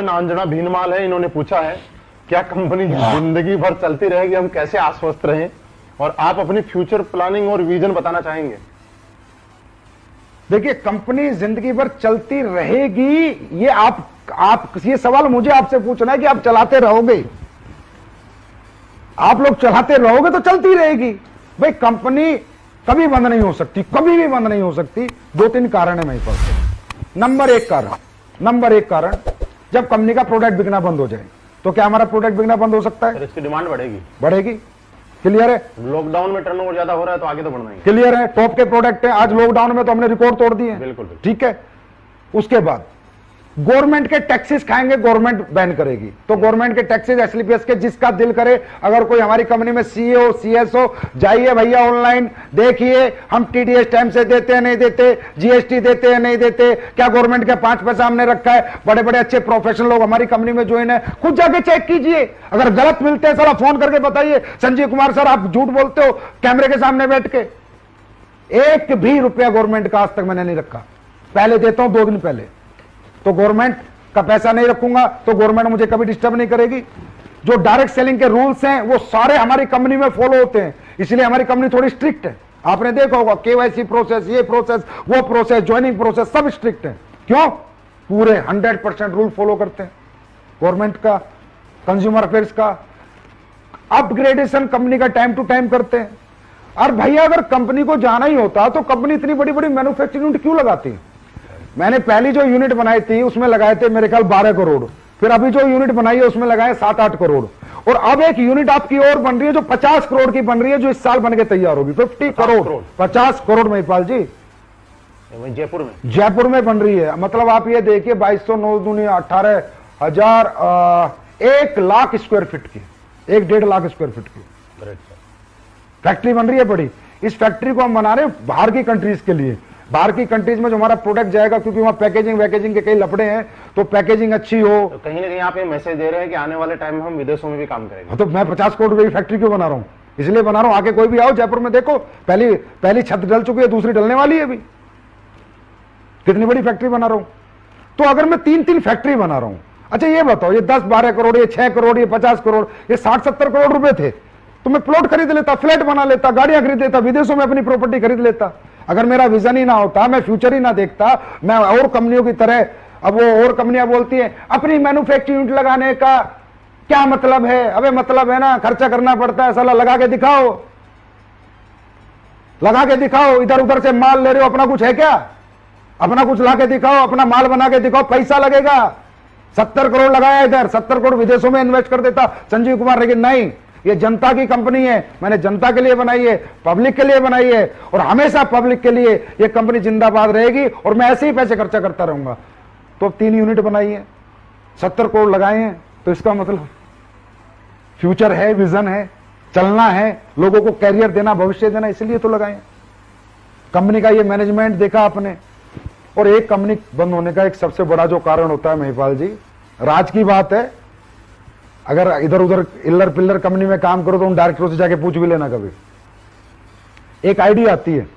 अंजना भीनमाल है, इन्होंने पूछा है क्या कंपनी जिंदगी भर चलती रहेगी, हम कैसे आश्वस्त रहें, और आप अपनी फ्यूचर प्लानिंग और विजन बताना चाहेंगे। देखिए, कंपनी जिंदगी भर चलती रहेगी, ये आप ये सवाल मुझे आपसे पूछना है कि आप चलाते रहोगे। आप लोग चलाते रहोगे तो चलती रहेगी। भाई कंपनी कभी बंद नहीं हो सकती, कभी भी बंद नहीं हो सकती। 2-3 कारण है मेरे पास। नंबर एक कारण, जब कंपनी का प्रोडक्ट बिकना बंद हो जाए तो क्या हमारा प्रोडक्ट बिकना बंद हो सकता है? इसकी डिमांड बढ़ेगी। क्लियर है? लॉकडाउन में टर्नओवर ज्यादा हो रहा है तो आगे तो बढ़ना ही। क्लियर है? टॉप के प्रोडक्ट है, आज लॉकडाउन में तो हमने रिकॉर्ड तोड़ दिए। बिल्कुल। ठीक है। उसके बाद गवर्नमेंट के टैक्सेस खाएंगे, गवर्नमेंट बैन करेगी, तो गवर्नमेंट के टैक्सेस एसलीपीएस के जिसका दिल करे, अगर कोई हमारी कंपनी में सीईओ सीएसओ, जाइए भैया ऑनलाइन देखिए, हम टीडीएस टाइम से देते हैं नहीं देते, जीएसटी देते हैं नहीं देते, क्या गवर्नमेंट के 5 पैसा हमने रखा है। बड़े बड़े अच्छे प्रोफेशनल लोग हमारी कंपनी में ज्वाइन है, खुद जाके चेक कीजिए। अगर गलत मिलते हैं सर फोन करके बताइए, संजीव कुमार सर आप झूठ बोलते हो कैमरे के सामने बैठ के। 1 भी रुपया गवर्नमेंट का आज तक मैंने नहीं रखा। पहले देता हूं 2 दिन पहले, तो गवर्नमेंट का पैसा नहीं रखूंगा तो गवर्नमेंट मुझे कभी डिस्टर्ब नहीं करेगी। जो डायरेक्ट सेलिंग के रूल्स हैं वो सारे हमारी कंपनी में फॉलो होते हैं, इसलिए हमारी कंपनी थोड़ी स्ट्रिक्ट है। आपने देखा होगा केवाईसी प्रोसेस, ये प्रोसेस, वो प्रोसेस, ज्वाइनिंग प्रोसेस सब स्ट्रिक्ट है। क्यों? पूरे 100% रूल फॉलो करते हैं गवर्नमेंट का, कंज्यूमर अफेयर्स का। अपग्रेडेशन कंपनी का टाइम टू टाइम करते हैं। और भैया अगर कंपनी को जाना ही होता तो कंपनी इतनी बड़ी बड़ी मैन्युफैक्चरिंग यूनिट क्यों लगाती है? मैंने पहली जो यूनिट बनाई थी उसमें लगाए थे मेरे ख्याल 12 करोड़, फिर अभी जो यूनिट बनाई है उसमें लगाए 7-8 करोड़, और अब एक यूनिट आपकी और बन रही है जो 50 करोड़ की बन रही है, जो इस साल बन के तैयार होगी। 50 करोड़ 50 करोड़ महिपाल जी जयपुर में बन रही है। मतलब आप ये देखिए 2209 दुनिया 18,000 1 लाख स्क्वायर फीट की, 1-1.5 लाख स्क्वायर फीट की फैक्ट्री बन रही है बड़ी। इस फैक्ट्री को हम बना रहे हैं बाहर की कंट्रीज के लिए। बाहर की कंट्रीज में जो हमारा प्रोडक्ट जाएगा, क्योंकि वहां पैकेजिंग के कई लफड़े हैं, तो पैकेजिंग अच्छी हो। तो कहीं ना कहीं आप ये मैसेज दे रहे हैं कि आने वाले टाइम में हम विदेशों में भी काम करेंगे। तो मैं 50 करोड़ रुपए की फैक्ट्री क्यों बना रहा हूं? इसलिए बना रहा हूं, आके कोई भी आओ जयपुर में देखो, पहली छत डल चुकी है, दूसरी डलने वाली है अभी। कितनी बड़ी फैक्ट्री बना रहा हूं। तो अगर मैं 3-3 फैक्ट्री बना रहा हूं, अच्छा ये बताओ, ये 10-12 करोड़, ये 6 करोड़, ये 50 करोड़, ये 60-70 करोड़ रुपए थे, तो मैं प्लॉट खरीद लेता, फ्लैट बना लेता, गाड़ियां खरीद लेता, विदेशों में अपनी प्रॉपर्टी खरीद लेता। अगर मेरा विजन ही ना होता, मैं फ्यूचर ही ना देखता, मैं और कंपनियों की तरह, अब वो और कंपनियां बोलती हैं अपनी मैन्युफैक्चरिंग यूनिट लगाने का क्या मतलब है? अबे मतलब है ना, खर्चा करना पड़ता है, साला लगा के दिखाओ। इधर उधर से माल ले रहे हो, अपना कुछ है क्या? अपना कुछ ला के दिखाओ, अपना माल बना के दिखाओ, पैसा लगेगा। 70 करोड़ लगाया इधर, 70 करोड़ विदेशों में इन्वेस्ट कर देता संजीव कुमार, लेकिन नहीं, ये जनता की कंपनी है, मैंने जनता के लिए बनाई है, पब्लिक के लिए बनाई है, और हमेशा पब्लिक के लिए ये कंपनी जिंदाबाद रहेगी, और मैं ऐसे ही पैसे खर्चा करता रहूंगा। तो 3 यूनिट बनाई है, 70 करोड़ लगाए हैं, तो इसका मतलब फ्यूचर है, विजन है, चलना है, लोगों को कैरियर देना, भविष्य देना, इसलिए तो लगाए हैं। कंपनी का ये मैनेजमेंट देखा आपने। और एक कंपनी बंद होने का एक सबसे बड़ा जो कारण होता है महिपाल जी, राज की बात है, अगर इधर उधर इल्लर पिल्लर कंपनी में काम करो तो उन डायरेक्टरों से जाके पूछ भी लेना कभी। एक आईडी आती है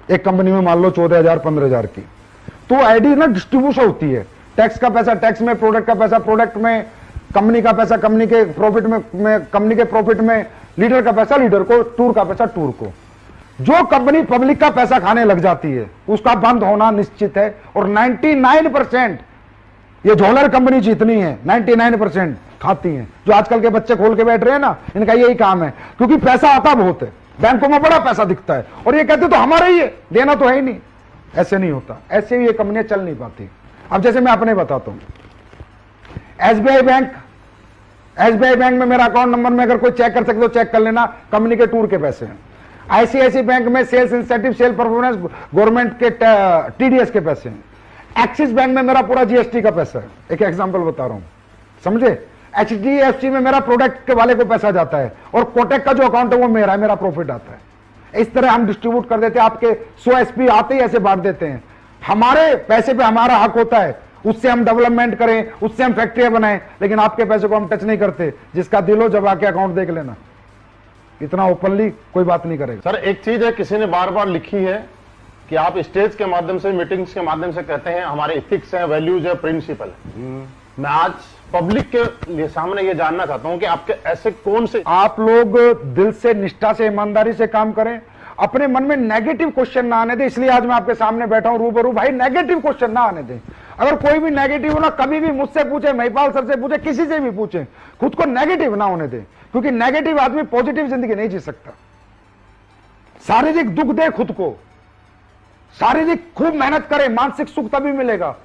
एक कंपनी में, मान लो 14,000 15,000 की, तो आईडी ना डिस्ट्रीब्यूशन होती है, टैक्स का पैसा टैक्स में, प्रोडक्ट का पैसा प्रोडक्ट में, कंपनी का पैसा कंपनी के प्रॉफिट में, कंपनी के प्रॉफिट में, लीडर का पैसा लीडर को, टूर का पैसा टूर को। जो कंपनी पब्लिक का पैसा खाने लग जाती है उसका बंद होना निश्चित है। और 99% ये झोलर कंपनी जितनी है 99% खाती हैं। जो आजकल के बच्चे खोल के बैठ रहे हैं ना, इनका यही काम है, क्योंकि पैसा आता बहुत है, बैंकों में बड़ा पैसा दिखता है, और ये कहते तो हमारा ही है, देना तो है ही नहीं। ऐसे नहीं होता, ऐसे ये कंपनियां चल नहीं पाती। अब जैसे मैं अपने बताता हूं, एसबीआई बैंक में मेरा अकाउंट नंबर में अगर कोई चेक कर सकते तो चेक कर लेना, कंपनी के टूर के पैसे हैं। आईसीआईसी बैंक में sales incentive, sale performance, government के टीडीएस के पैसे हैं। एक्सिस बैंक में मेरा पूरा जीएसटी का पैसा है, एक एग्जांपल बता रहा हूं, समझे। एचडीएफसी में मेरा प्रोडक्ट के वाले को पैसा जाता है, और कोटेक का जो अकाउंट है वो मेरा है, मेरा प्रॉफिट आता है। इस तरह हम डिस्ट्रीब्यूट कर देते हैं, आपके 100 एसपी आते ही ऐसे बांट देते हैं। हमारे पैसे पे हमारा हक होता है, उससे हम डेवलपमेंट करें, उससे हम फैक्ट्रियां बनाएं, लेकिन आपके पैसे को हम टच नहीं करते। जिसका दिल हो जब आके अकाउंट देख लेना, इतना ओपनली कोई बात नहीं करेगा। सर एक चीज है, किसी ने बार बार लिखी है कि आप स्टेज के माध्यम से, मीटिंग्स के माध्यम से कहते हैं हमारे इथिक्स हैं, वैल्यूज है, प्रिंसिपल है, मैं आज पब्लिक के लिए सामने ये जानना चाहता हूं कि आपके ऐसे कौन से आप लोग दिल से, निष्ठा से, ईमानदारी से काम करें, अपने मन में नेगेटिव क्वेश्चन ना आने दें। इसलिए आज मैं आपके सामने बैठा हूं रूबरू। भाई नेगेटिव क्वेश्चन ना आने दें। अगर कोई भी नेगेटिव हो ना, कभी भी मुझसे पूछे, महिपाल सर से पूछे, किसी से भी पूछे, खुद को नेगेटिव ना होने दें, क्योंकि नेगेटिव आदमी पॉजिटिव जिंदगी नहीं जी सकता। शारीरिक दुख दे खुद को, शारीरिक खूब मेहनत करें, मानसिक सुख तभी मिलेगा।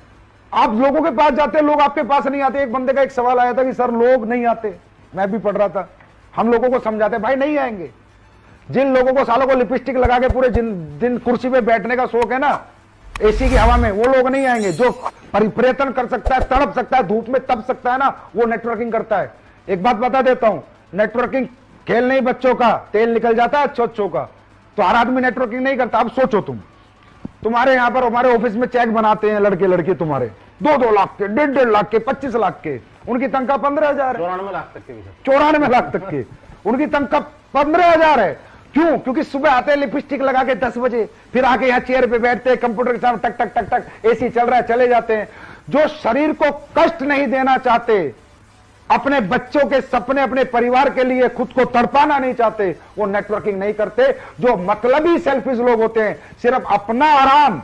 आप लोगों के पास जाते हैं, लोग आपके पास नहीं आते। एक बंदे का एक सवाल आया था कि सर लोग नहीं आते, मैं भी पढ़ रहा था, हम लोगों को समझाते भाई नहीं आएंगे। जिन लोगों को सालों को लिपस्टिक लगा के पूरे दिन कुर्सी पे बैठने का शौक है ना, एसी की हवा में, वो लोग नहीं आएंगे। जो परिवर्तन कर सकता है, तड़प सकता है, धूप में तप सकता है ना, वो नेटवर्किंग करता है। एक बात बता देता हूं, नेटवर्किंग खेल नहीं बच्चों का, तेल निकल जाता है अच्छों का। तो हर आदमी नेटवर्किंग नहीं करता। अब सोचो तुम्हारे यहां पर, हमारे ऑफिस में चेक बनाते हैं लड़के लड़की तुम्हारे 2-2 लाख के, 1.5 लाख के, 25 लाख के, उनकी तनख्वाह 15,000 है। 94 लाख तक के भी 94 लाख तक के उनकी तनख्वाह 15,000 है। क्यों? क्योंकि सुबह आते हैं लिपस्टिक लगा के 10 बजे, फिर आके यहाँ चेयर पे बैठते हैं, कंप्यूटर के सामने टक टक टक टक, एसी चल रहा है, चले जाते हैं। जो शरीर को कष्ट नहीं देना चाहते, अपने बच्चों के सपने, अपने परिवार के लिए खुद को तड़पाना नहीं चाहते, वो नेटवर्किंग नहीं करते। जो मतलबी सेल्फिश लोग होते हैं, सिर्फ अपना आराम,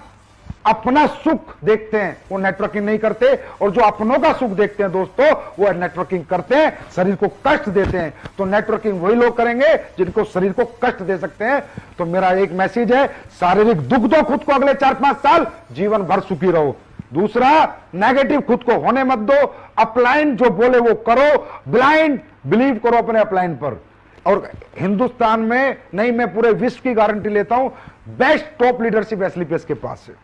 अपना सुख देखते हैं, वो नेटवर्किंग नहीं करते। और जो अपनों का सुख देखते हैं दोस्तों, वो नेटवर्किंग करते हैं, शरीर को कष्ट देते हैं। तो नेटवर्किंग वही लोग करेंगे जिनको शरीर को कष्ट दे सकते हैं। तो मेरा एक मैसेज है, शारीरिक दुख दो खुद को अगले 4-5 साल, जीवन भर सुखी रहो। दूसरा, नेगेटिव खुद को होने मत दो। अपलाइन जो बोले वो करो, ब्लाइंड बिलीव करो अपने अपलाइन पर। और हिंदुस्तान में नहीं, मैं पूरे विश्व की गारंटी लेता हूं, बेस्ट टॉप लीडरशिप एसलीपीएस के पास है।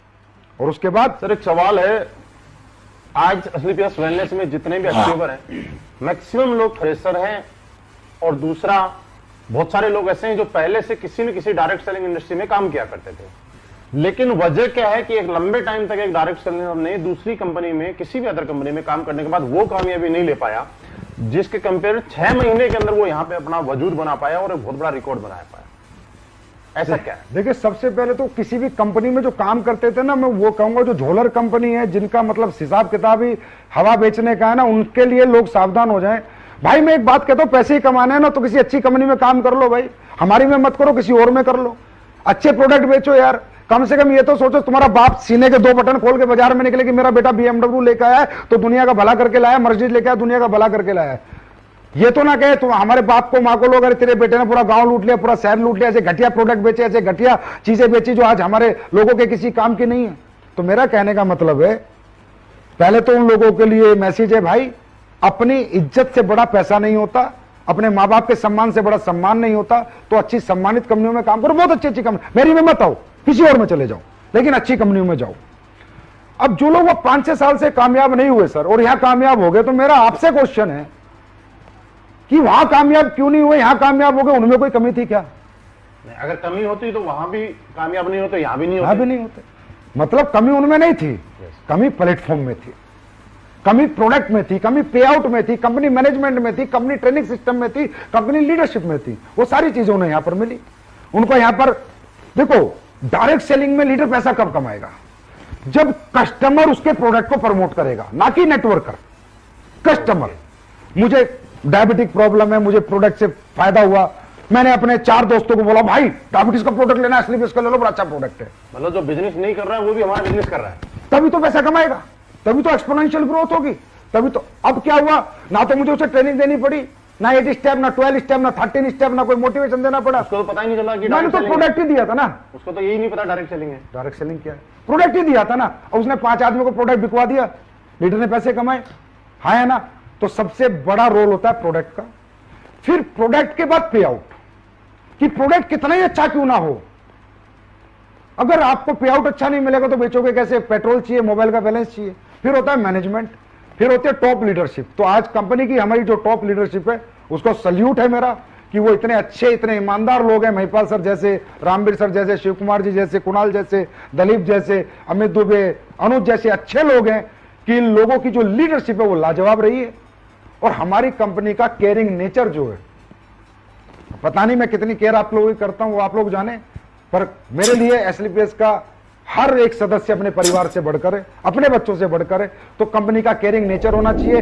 और उसके बाद सर एक सवाल है, आज एसलीपीएस वेलनेस में जितने भी अचीवर हैं, मैक्सिमम लोग फ्रेशर हैं, और दूसरा बहुत सारे लोग ऐसे हैं जो पहले से किसी न किसी डायरेक्ट सेलिंग इंडस्ट्री में काम किया करते थे। लेकिन वजह क्या है कि एक लंबे टाइम तक एक डायरेक्ट सेलिंग ने दूसरी कंपनी में, किसी भी अदर कंपनी में काम करने के बाद वो कामयाबी नहीं ले पाया, जिसके कंपेयर 6 महीने के अंदर वो यहां पे अपना वजूद बना पाया और एक बहुत बड़ा रिकॉर्ड बना पाया। ऐसा क्या है? देखिए, सबसे पहले तो किसी भी कंपनी में जो काम करते थे ना, मैं वो कहूंगा जो झोलर कंपनी है, जिनका मतलब हिसाब किताब ही हवा बेचने का है ना, उनके लिए लोग सावधान हो जाएं। भाई मैं एक बात कहता हूं, पैसे ही कमाने हैं ना, तो किसी अच्छी कंपनी में काम कर लो भाई, हमारी में मत करो, किसी और में कर लो। अच्छे प्रोडक्ट बेचो यार। कम से कम ये तो सोचो, तुम्हारा बाप सीने के 2 बटन खोल के बाजार में निकले कि मेरा बेटा BMW लेकर आया तो दुनिया का भला करके लाया, मर्सिडीज लेकर आया दुनिया का भला करके लाया। ये तो ना कहे तुम हमारे बाप को, माँ को लोग, अरे तेरे बेटे ने पूरा गांव लूट लिया, पूरा शहर लूट लिया, ऐसे घटिया प्रोडक्ट बेचे, ऐसे घटिया चीजें बेची जो आज हमारे लोगों के किसी काम की नहीं है। तो मेरा कहने का मतलब है, पहले तो उन लोगों के लिए मैसेज है, भाई अपनी इज्जत से बड़ा पैसा नहीं होता, अपने माँ बाप के सम्मान से बड़ा सम्मान नहीं होता। तो अच्छी सम्मानित कंपनियों में काम करो, बहुत अच्छी कंपनी, मेरी में मत आओ, किसी और में चले जाओ, लेकिन अच्छी कंपनियों में जाओ। अब जो लोग 5-6 साल से कामयाब नहीं हुए सर, और यहां कामयाब हो गए, तो मेरा आपसे क्वेश्चन है कि वहां कामयाब क्यों नहीं हुए, यहां कामयाब हो गए, उनमें कोई कमी थी क्या? अगर कमी होती तो वहां भी कामयाब नहीं होते, यहां भी नहीं होते। यहां भी नहीं होते। मतलब कमी उनमें नहीं थी, कमी प्लेटफॉर्म में थी, कमी प्रोडक्ट में थी, कमी पे आउट में थी, कंपनी मैनेजमेंट में थी, कंपनी ट्रेनिंग सिस्टम में थी, कंपनी लीडरशिप में थी। वो सारी चीजें उन्हें यहां पर मिली। उनको यहां पर देखो, डायरेक्ट सेलिंग में लीडर पैसा कब कमाएगा? जब कस्टमर उसके प्रोडक्ट को प्रमोट करेगा, ना कि नेटवर्कर। कस्टमर, मुझे डायबिटिक प्रॉब्लम है, मुझे प्रोडक्ट से फायदा हुआ, मैंने अपने 4 दोस्तों को बोला भाई डायबिटीज का प्रोडक्ट लेना है, एसलीपीएस का ले लो, बड़ा अच्छा प्रोडक्ट है। मतलब जो बिजनेस नहीं कर रहा है वो भी हमारा बिजनेस कर रहा है, तभी तो पैसा कमाएगा, तभी तो एक्सपोनेंशियल ग्रोथ होगी, तभी तो। अब क्या हुआ, ना तो मुझे उसे ट्रेनिंग देनी पड़ी, ना 8 स्टेप, ना 12 स्टेप, ना 13 स्टेप, ना कोई मोटिवेशन देना पड़ा। उसको तो पता ही नहीं चला कि मैंने तो प्रोडक्ट ही दिया था ना, उसको तो यही नहीं पता डायरेक्ट सेलिंग है। डायरेक्ट सेलिंग क्या है, प्रोडक्ट ही दिया था ना, और उसने 5 आदमियों को प्रोडक्ट बिकवा दिया, लीडर ने पैसे कमाए, हाँ है ना। तो सबसे बड़ा रोल होता है प्रोडक्ट का। फिर प्रोडक्ट के बाद पे आउट, कि प्रोडक्ट कितना ही अच्छा क्यों ना हो, अगर आपको पे आउट अच्छा नहीं मिलेगा तो बेचोगे कैसे? पेट्रोल चाहिए, मोबाइल का बैलेंस चाहिए। फिर होता है मैनेजमेंट, फिर होती है टॉप लीडरशिप। तो आज कंपनी की हमारी जो टॉप लीडरशिप है, उसको सल्यूट है मेरा, कि वो इतने अच्छे, इतने ईमानदार लोग हैं। महिपाल सर जैसे, रामवीर सर जैसे, शिव कुमार जी जैसे, कुणाल जैसे, दलीप जैसे, अमित दुबे, अनुज जैसे अच्छे लोग हैं, कि इन लोगों की जो लीडरशिप है वो लाजवाब रही है। और हमारी कंपनी का केयरिंग नेचर जो है, पता नहीं मैं कितनी केयर आप लोगों की करता हूं, वो आप लोग जाने, पर मेरे लिए एसलीपीएस का हर एक सदस्य अपने परिवार से बढ़कर है, अपने बच्चों से बढ़कर है, तो कंपनी का केयरिंग नेचर होना चाहिए।